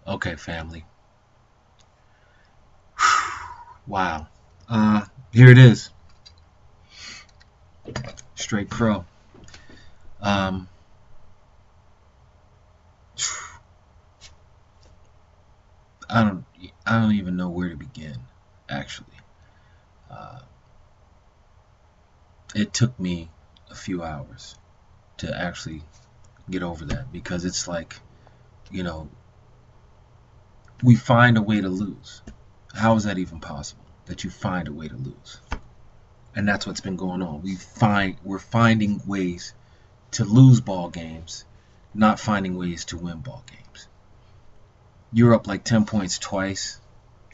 Okay, family. Wow. Here it is. Straight crow. Um, I don't. I don't even know where to begin. Actually, uh, it took me a few hours to actually get over that because it's like, you know, we find a way to lose. How is that even possible? That you find a way to lose? And that's what's been going on. We're finding ways to lose ball games, not finding ways to win ball games. You're up like 10 points twice,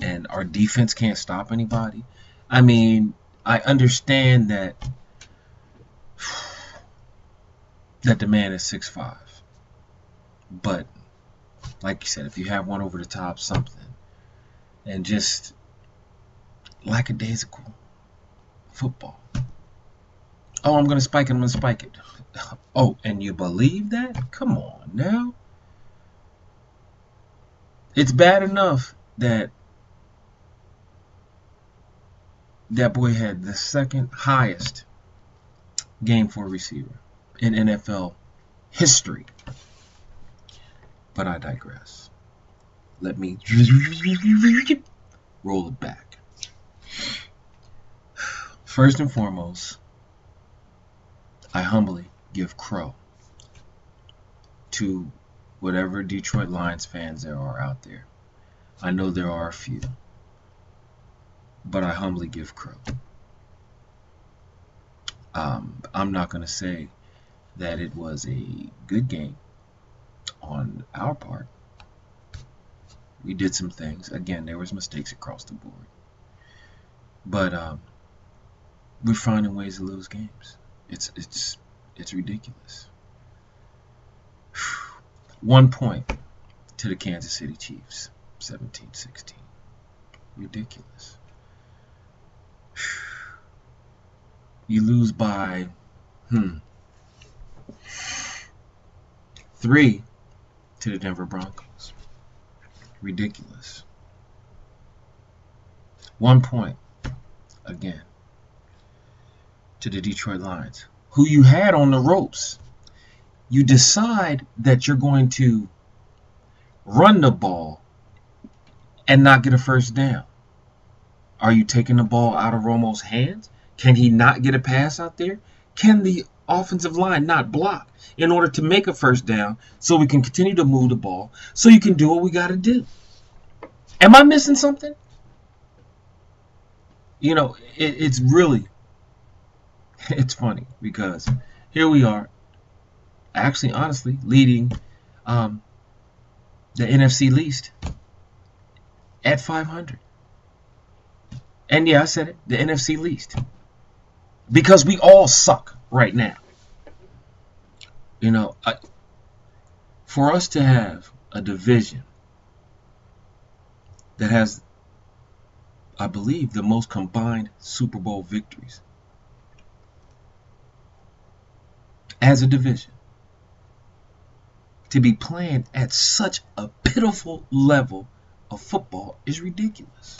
and our defense can't stop anybody. I mean, I understand that the man is 6'5", but like you said, if you have one over the top, something, and just lackadaisical football. Oh, I'm gonna spike it. I'm gonna spike it. Oh, and you believe that? Come on now. It's bad enough that that boy had the second highest game for a receiver in NFL history. But I digress. Let me roll it back. First and foremost, I humbly give crow to whatever Detroit Lions fans there are out there. I know there are a few, but I humbly give crow. I'm not going to say that it was a good game on our part. We did some things. Again, there was mistakes across the board, but we're finding ways to lose games. It's ridiculous. 1 point to the Kansas City Chiefs, 17-16. Ridiculous. You lose by 3 to the Denver Broncos. Ridiculous. 1 point again to the Detroit Lions, who you had on the ropes. You decide that you're going to run the ball and not get a first down. Are you taking the ball out of Romo's hands? Can he not get a pass out there? Can the offensive line not block in order to make a first down so we can continue to move the ball so you can do what we got to do? Am I missing something? You know, it's really, it's funny because here we are, actually, honestly, leading the NFC least at 500. And yeah, I said it, the NFC least. Because we all suck right now. You know, for us to have a division that has, I believe, the most combined Super Bowl victories as a division, to be playing at such a pitiful level of football is ridiculous.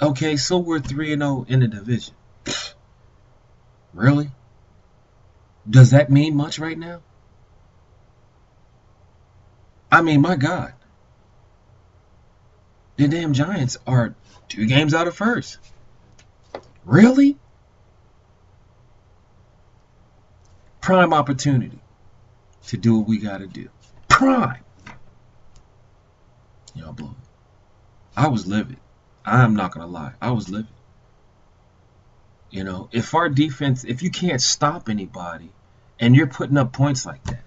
Okay, so we're 3-0 in the division. Really? Does that mean much right now? I mean, my God. The damn Giants are 2 games out of first. Really? Prime opportunity to do what we got to do. Prime. Y'all blow it. I was livid. I'm not going to lie. I was livid. You know, if our defense, if you can't stop anybody and you're putting up points like that,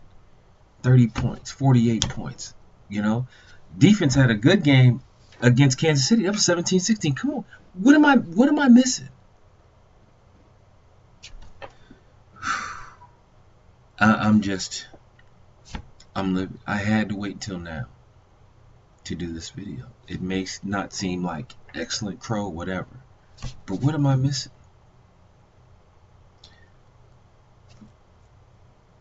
30 points, 48 points, you know, defense had a good game against Kansas City. That was 17-16. Come on. What am I missing? I'm livid. I had to wait till now to do this video. It may not seem like excellent crow, whatever, but what am I missing?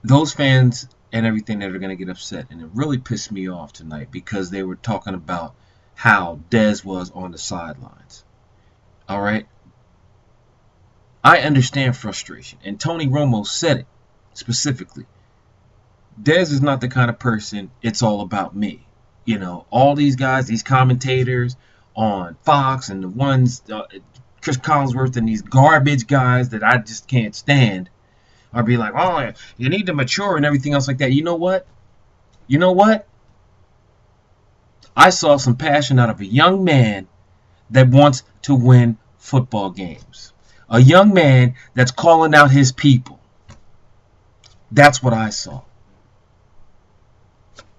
Those fans and everything that are going to get upset. And it really pissed me off tonight because they were talking about how Dez was on the sidelines. All right? I understand frustration. And Tony Romo said it specifically. Dez is not the kind of person, it's all about me. You know, all these guys, these commentators on Fox and the ones, Chris Collinsworth and these garbage guys that I just can't stand are be like, oh, you need to mature and everything else like that. You know what? You know what? I saw some passion out of a young man that wants to win football games. A young man that's calling out his people. That's what I saw.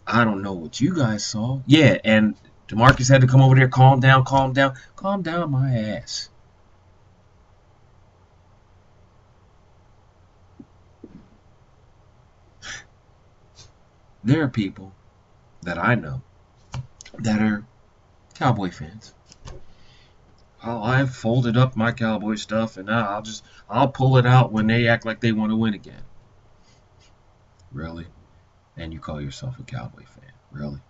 I don't know what you guys saw. Yeah, and DeMarcus had to come over there, calm down, calm down. Calm down my ass. There are people that I know that are Cowboy fans. Oh, I've folded up my Cowboy stuff and now I'll pull it out when they act like they want to win again. Really? And you call yourself a Cowboy fan? Really?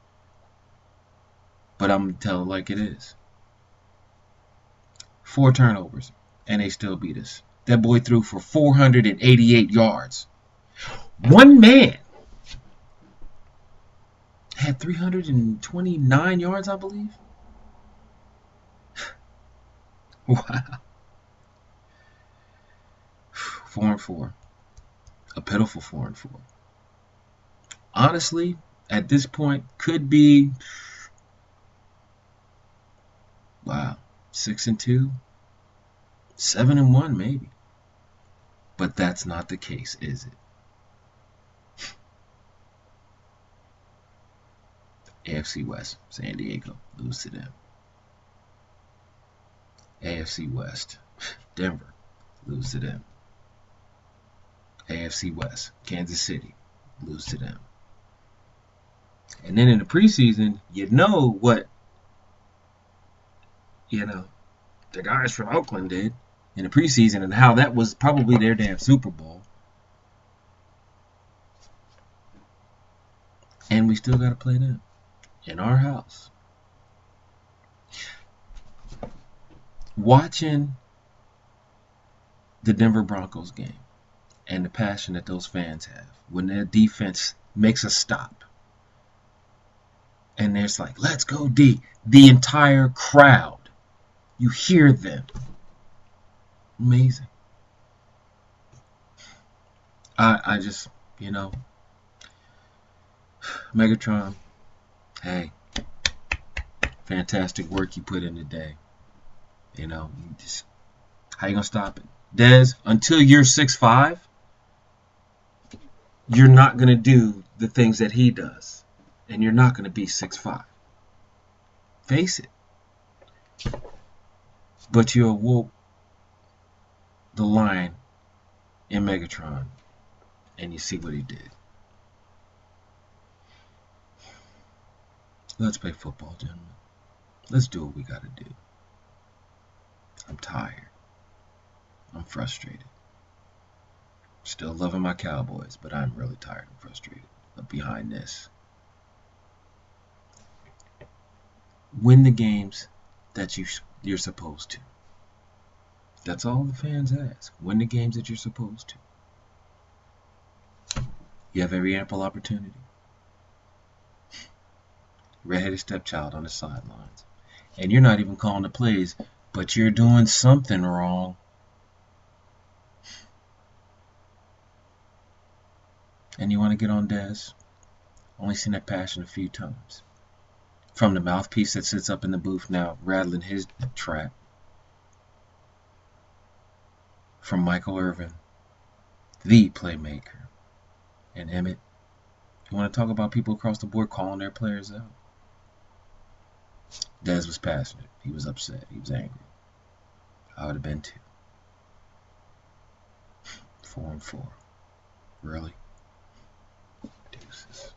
But I'm gonna tell it like it is. 4 turnovers, and they still beat us. That boy threw for 488 yards. One man had 329 yards, I believe. Wow. 4-4. A pitiful 4-4. Honestly, at this point, could be, wow, 6-2, 7-1 maybe. But that's not the case, is it? AFC West, San Diego, lose to them. AFC West, Denver, lose to them. AFC West, Kansas City, lose to them. And then in the preseason, you know what, the guys from Oakland did in the preseason and how that was probably their damn Super Bowl. And we still got to play them in our house. Watching the Denver Broncos game and the passion that those fans have when their defense makes a stop. And there's like, let's go D. The entire crowd. You hear them. Amazing. I just, Megatron, hey, fantastic work you put in today. You just, how you going to stop it? Dez, until you're 6'5", you're not going to do the things that he does. And you're not going to be 6'5". Face it. But you awoke the line in Megatron, and you see what he did. Let's play football, gentlemen. Let's do what we got to do. I'm tired. I'm frustrated. Still loving my Cowboys, but I'm really tired and frustrated behind this. Win the games that you're supposed to. That's all the fans ask. Win the games that you're supposed to. You have every ample opportunity. Redheaded stepchild on the sidelines. And you're not even calling the plays, but you're doing something wrong. And you want to get on Dez? Only seen that passion a few times. From the mouthpiece that sits up in the booth now, rattling his trap. From Michael Irvin, the playmaker. And Emmett, you want to talk about people across the board calling their players out? Dez was passionate. He was upset. He was angry. I would have been too. 4-4. Really? Deuces.